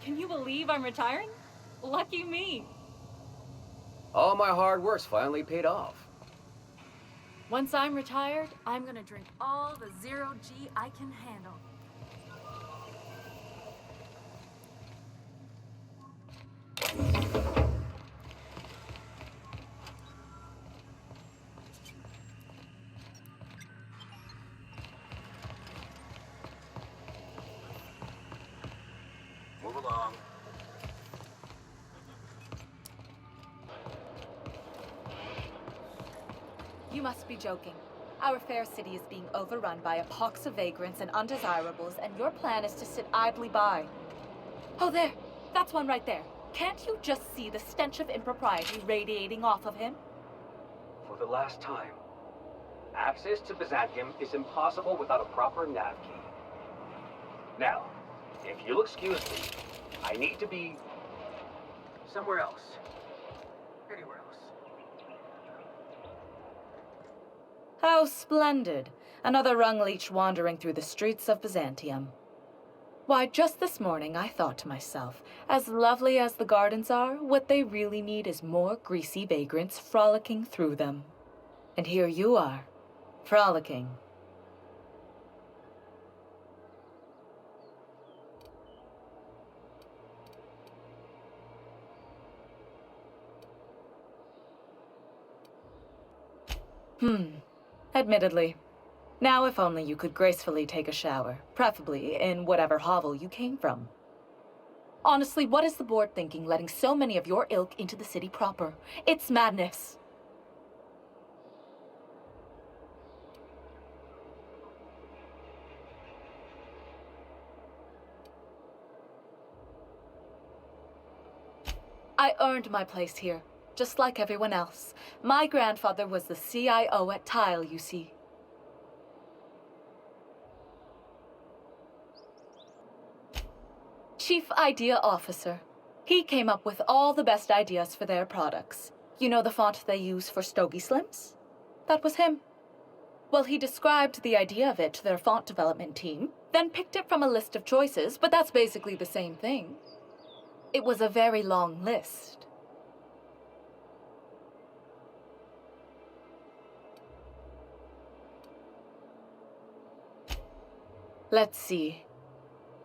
Can you believe I'm retiring? Lucky me. All my hard work's finally paid off. Once I'm retired, I'm gonna drink all the zero G I can handle. Move along. You must be joking. Our fair city is being overrun by a pox of vagrants and undesirables, and your plan is to sit idly by. Oh, there! That's one right there. Can't you just see the stench of impropriety radiating off of him? For the last time, access to Byzantium is impossible without a proper nav key. Now, if you'll excuse me, I need to be somewhere else. Anywhere else. How splendid. Another rung leech wandering through the streets of Byzantium. Why, just this morning I thought to myself, as lovely as the gardens are, what they really need is more greasy vagrants frolicking through them. And here you are, frolicking. Admittedly. Now if only you could gracefully take a shower, preferably in whatever hovel you came from. Honestly, what is the board thinking letting so many of your ilk into the city proper? It's madness. I earned my place here, just like everyone else. My grandfather was the CIO at Tile, you see. Chief Idea Officer. He came up with all the best ideas for their products. You know the font they use for Stogie Slims? That was him. Well, he described the idea of it to their font development team, then picked it from a list of choices, but that's basically the same thing. It was a very long list. Let's see.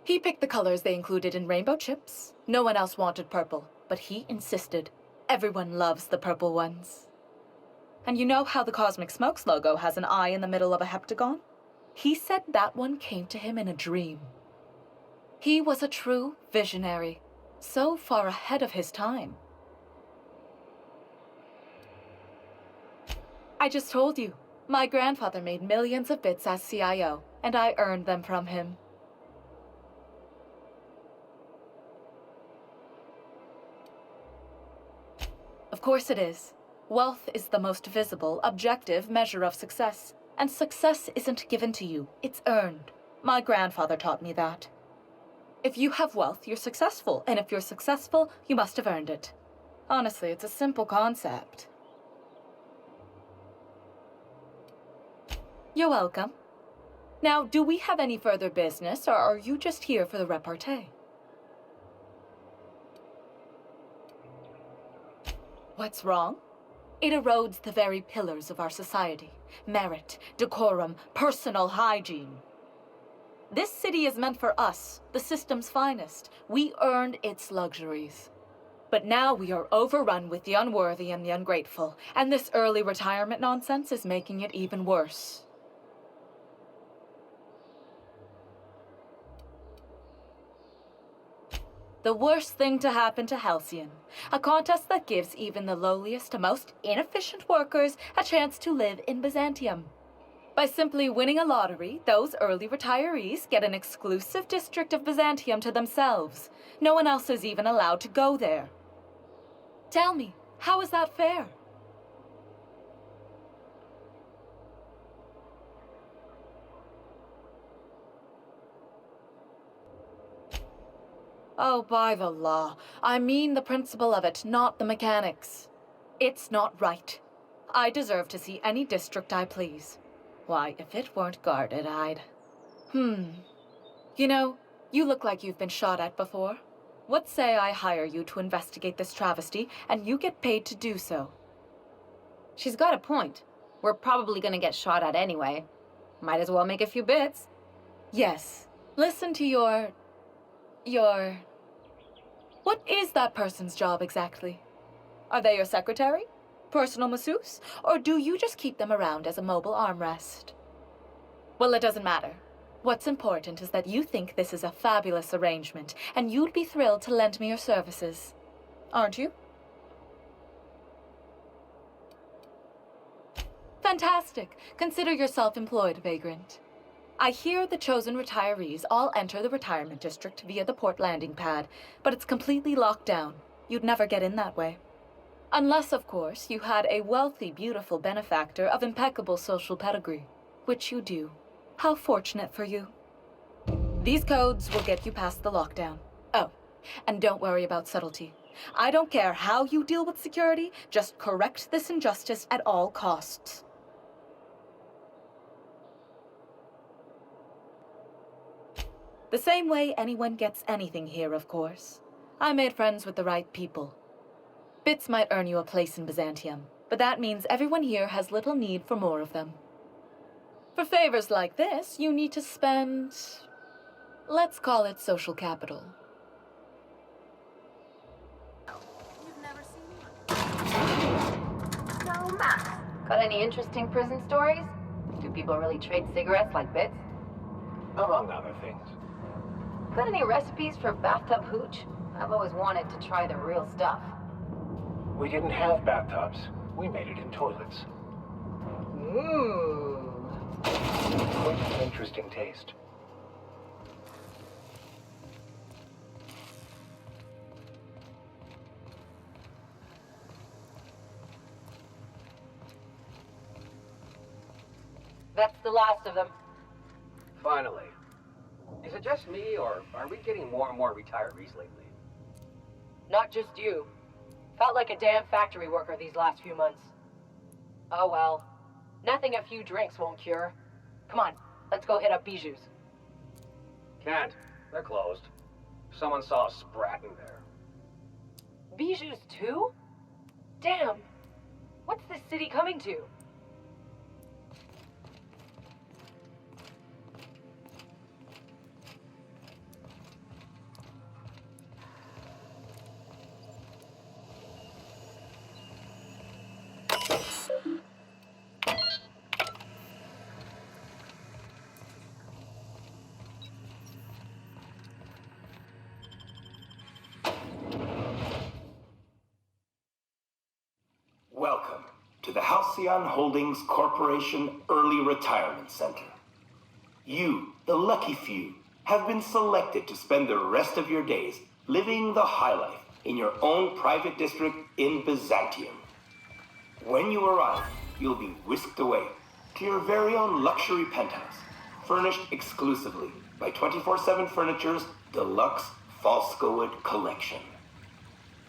He picked the colors they included in rainbow chips. No one else wanted purple, but he insisted. Everyone loves the purple ones. And you know how the Cosmic Smokes logo has an eye in the middle of a heptagon? He said that one came to him in a dream. He was a true visionary, so far ahead of his time. I just told you, my grandfather made millions of bits as CIO, and I earned them from him. Of course it is. Wealth is the most visible, objective measure of success. And success isn't given to you, it's earned. My grandfather taught me that. If you have wealth, you're successful. And if you're successful, you must have earned it. Honestly, it's a simple concept. You're welcome. Now, do we have any further business, or are you just here for the repartee? What's wrong? It erodes the very pillars of our society. Merit, decorum, personal hygiene. This city is meant for us, the system's finest. We earned its luxuries. But now we are overrun with the unworthy and the ungrateful, and this early retirement nonsense is making it even worse. The worst thing to happen to Halcyon. A contest that gives even the lowliest, most inefficient workers a chance to live in Byzantium. By simply winning a lottery, those early retirees get an exclusive district of Byzantium to themselves. No one else is even allowed to go there. Tell me, how is that fair? Oh, by the law. I mean the principle of it, not the mechanics. It's not right. I deserve to see any district I please. Why, if it weren't guarded, I'd... You know, you look like you've been shot at before. What say I hire you to investigate this travesty, and you get paid to do so? She's got a point. We're probably gonna get shot at anyway. Might as well make a few bits. Yes. Listen to your... What is that person's job exactly? Are they your secretary? Personal masseuse? Or do you just keep them around as a mobile armrest? Well, it doesn't matter. What's important is that you think this is a fabulous arrangement, and you'd be thrilled to lend me your services. Aren't you? Fantastic. Consider yourself employed, vagrant. I hear the chosen retirees all enter the retirement district via the port landing pad, but it's completely locked down. You'd never get in that way. Unless, of course, you had a wealthy, beautiful benefactor of impeccable social pedigree, which you do. How fortunate for you. These codes will get you past the lockdown. Oh, and don't worry about subtlety. I don't care how you deal with security, just correct this injustice at all costs. The same way anyone gets anything here, of course. I made friends with the right people. Bits might earn you a place in Byzantium, but that means everyone here has little need for more of them. For favors like this, you need to spend... let's call it social capital. You've never seen one. No math. Got any interesting prison stories? Do people really trade cigarettes like bits? Among other things. Got any recipes for bathtub hooch? I've always wanted to try the real stuff. We didn't have bathtubs. We made it in toilets. Ooh. Quite an interesting taste. That's the last of them. Finally. Is it just me, or are we getting more and more retirees lately? Not just you. Felt like a damn factory worker these last few months. Oh well. Nothing a few drinks won't cure. Come on, let's go hit up Bijou's. Can't. They're closed. Someone saw a sprat in there. Bijou's too? Damn. What's this city coming to? Welcome to the Halcyon Holdings Corporation Early Retirement Center. You, the lucky few, have been selected to spend the rest of your days living the high life in your own private district in Byzantium. When you arrive, you'll be whisked away to your very own luxury penthouse, furnished exclusively by 24/7 Furniture's deluxe Falscowood collection.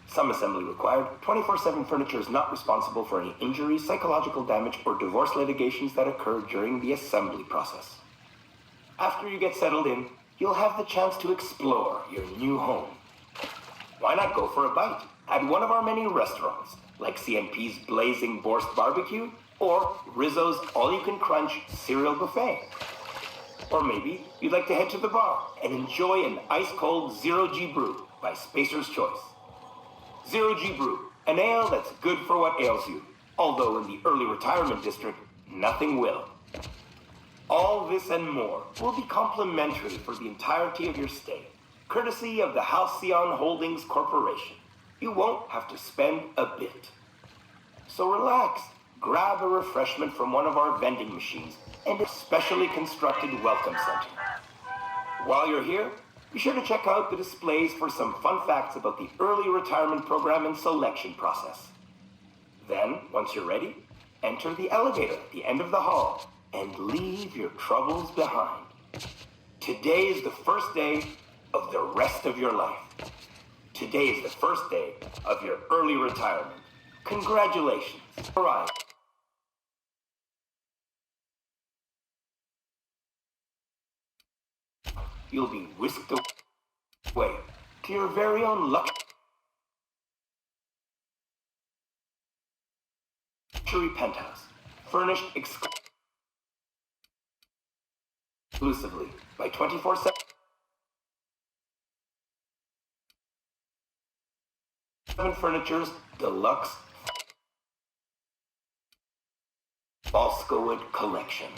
Some assembly required. 24/7 Furniture is not responsible for any injury, psychological damage, or divorce litigations that occur during the assembly process. After you get settled in, you'll have the chance to explore your new home. Why not go for a bite at one of our many restaurants, like CNP's Blazing Borscht Barbecue or Rizzo's All-You-Can-Crunch Cereal Buffet? Or maybe you'd like to head to the bar and enjoy an ice-cold Zero-G brew by Spacer's Choice. Zero-G Brew, an ale that's good for what ails you, although in the early retirement district, nothing will. All this and more will be complimentary for the entirety of your stay, courtesy of the Halcyon Holdings Corporation. You won't have to spend a bit. So relax, grab a refreshment from one of our vending machines and a specially constructed welcome center. While you're here, be sure to check out the displays for some fun facts about the early retirement program and selection process. Then, once you're ready, enter the elevator at the end of the hall and leave your troubles behind. Today is the first day of the rest of your life. Today is the first day of your early retirement. Congratulations. All right. You'll be whisked away to your very own luxury penthouse, furnished exclusively by 24/7 Furniture's deluxe Balskawood collection.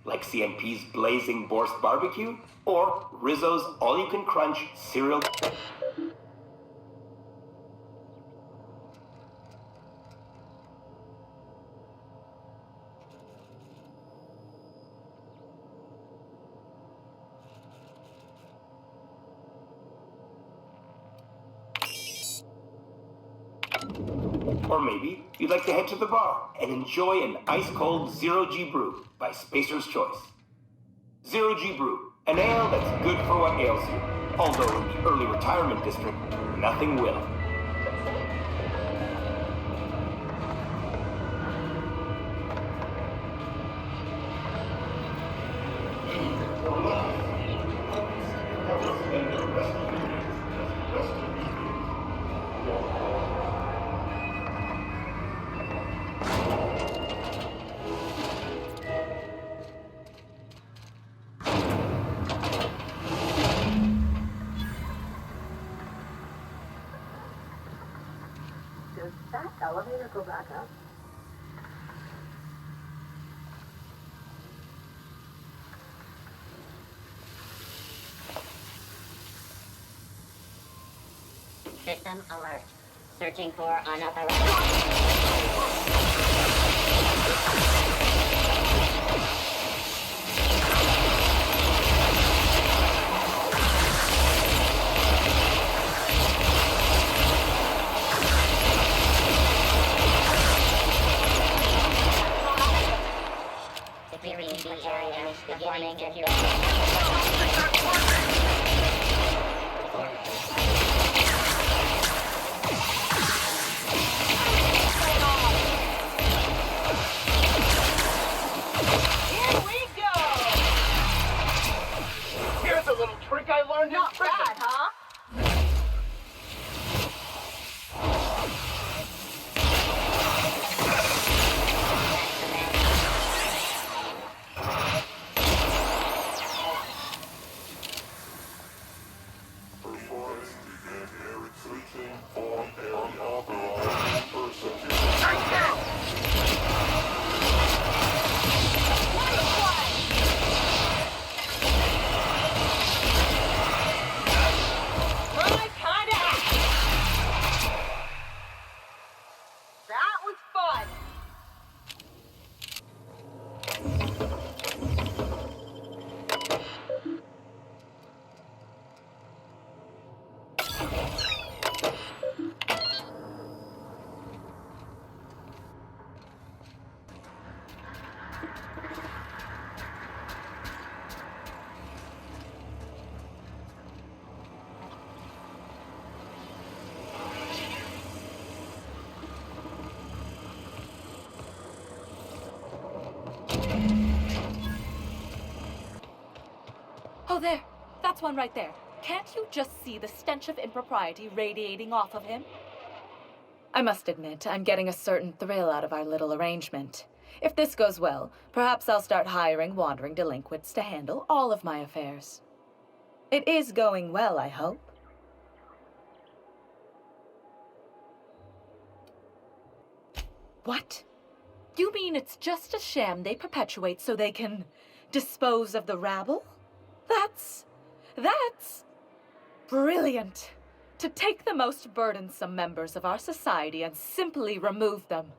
Like CMP's Blazing Borscht Barbecue or Rizzo's All-You-Can-Crunch cereal. Or maybe you'd like to head to the bar and enjoy an ice-cold Zero-G brew by Spacer's Choice. Zero-G brew, an ale that's good for what ails you. Although in the early retirement district, nothing will. Does that elevator go back up? System alert. Searching for unauthorized. Securing the area. Beginning security. Here we go! Here's a little trick I learned Not in prison. bad, huh? My kind of action. That was fun. Oh, there. That's one right there. Can't you just see the stench of impropriety radiating off of him? I must admit, I'm getting a certain thrill out of our little arrangement. If this goes well, perhaps I'll start hiring wandering delinquents to handle all of my affairs. It is going well, I hope. What? You mean it's just a sham they perpetuate so they can dispose of the rabble? That's brilliant. To take the most burdensome members of our society and simply remove them.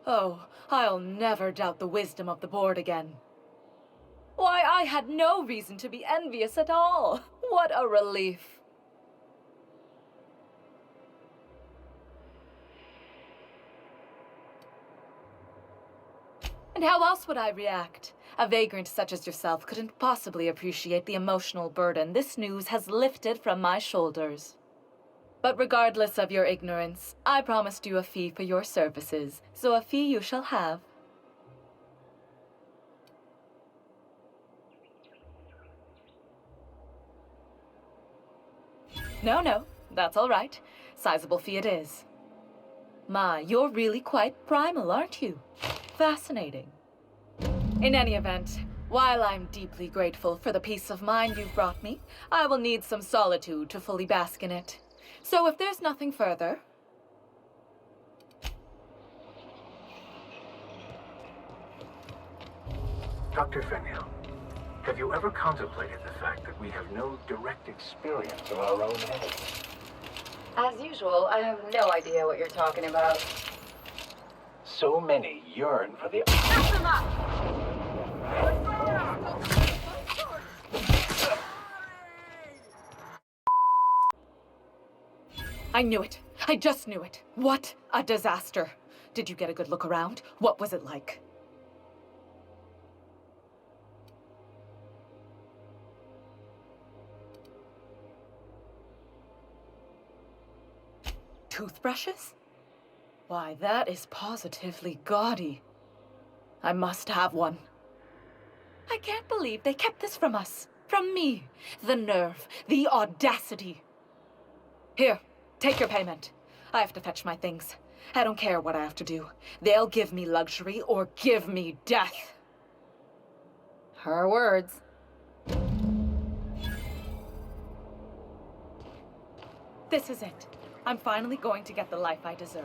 Oh, I'll never doubt the wisdom of the board again. Why, I had no reason to be envious at all. What a relief. And how else would I react? A vagrant such as yourself couldn't possibly appreciate the emotional burden this news has lifted from my shoulders. But regardless of your ignorance, I promised you a fee for your services, so a fee you shall have. No, that's all right. Sizable fee it is. My, you're really quite primal, aren't you? Fascinating. In any event, while I'm deeply grateful for the peace of mind you've brought me, I will need some solitude to fully bask in it. So if there's nothing further... Dr. Fenhill, have you ever contemplated the fact that we have no direct experience of our own heads? As usual, I have no idea what you're talking about. So many yearn for the... I knew it. I just knew it. What a disaster. Did you get a good look around? What was it like? Toothbrushes? Why, that is positively gaudy. I must have one. I can't believe they kept this from us. From me. The nerve. The audacity. Here, take your payment. I have to fetch my things. I don't care what I have to do. They'll give me luxury or give me death. Her words. This is it. I'm finally going to get the life I deserve.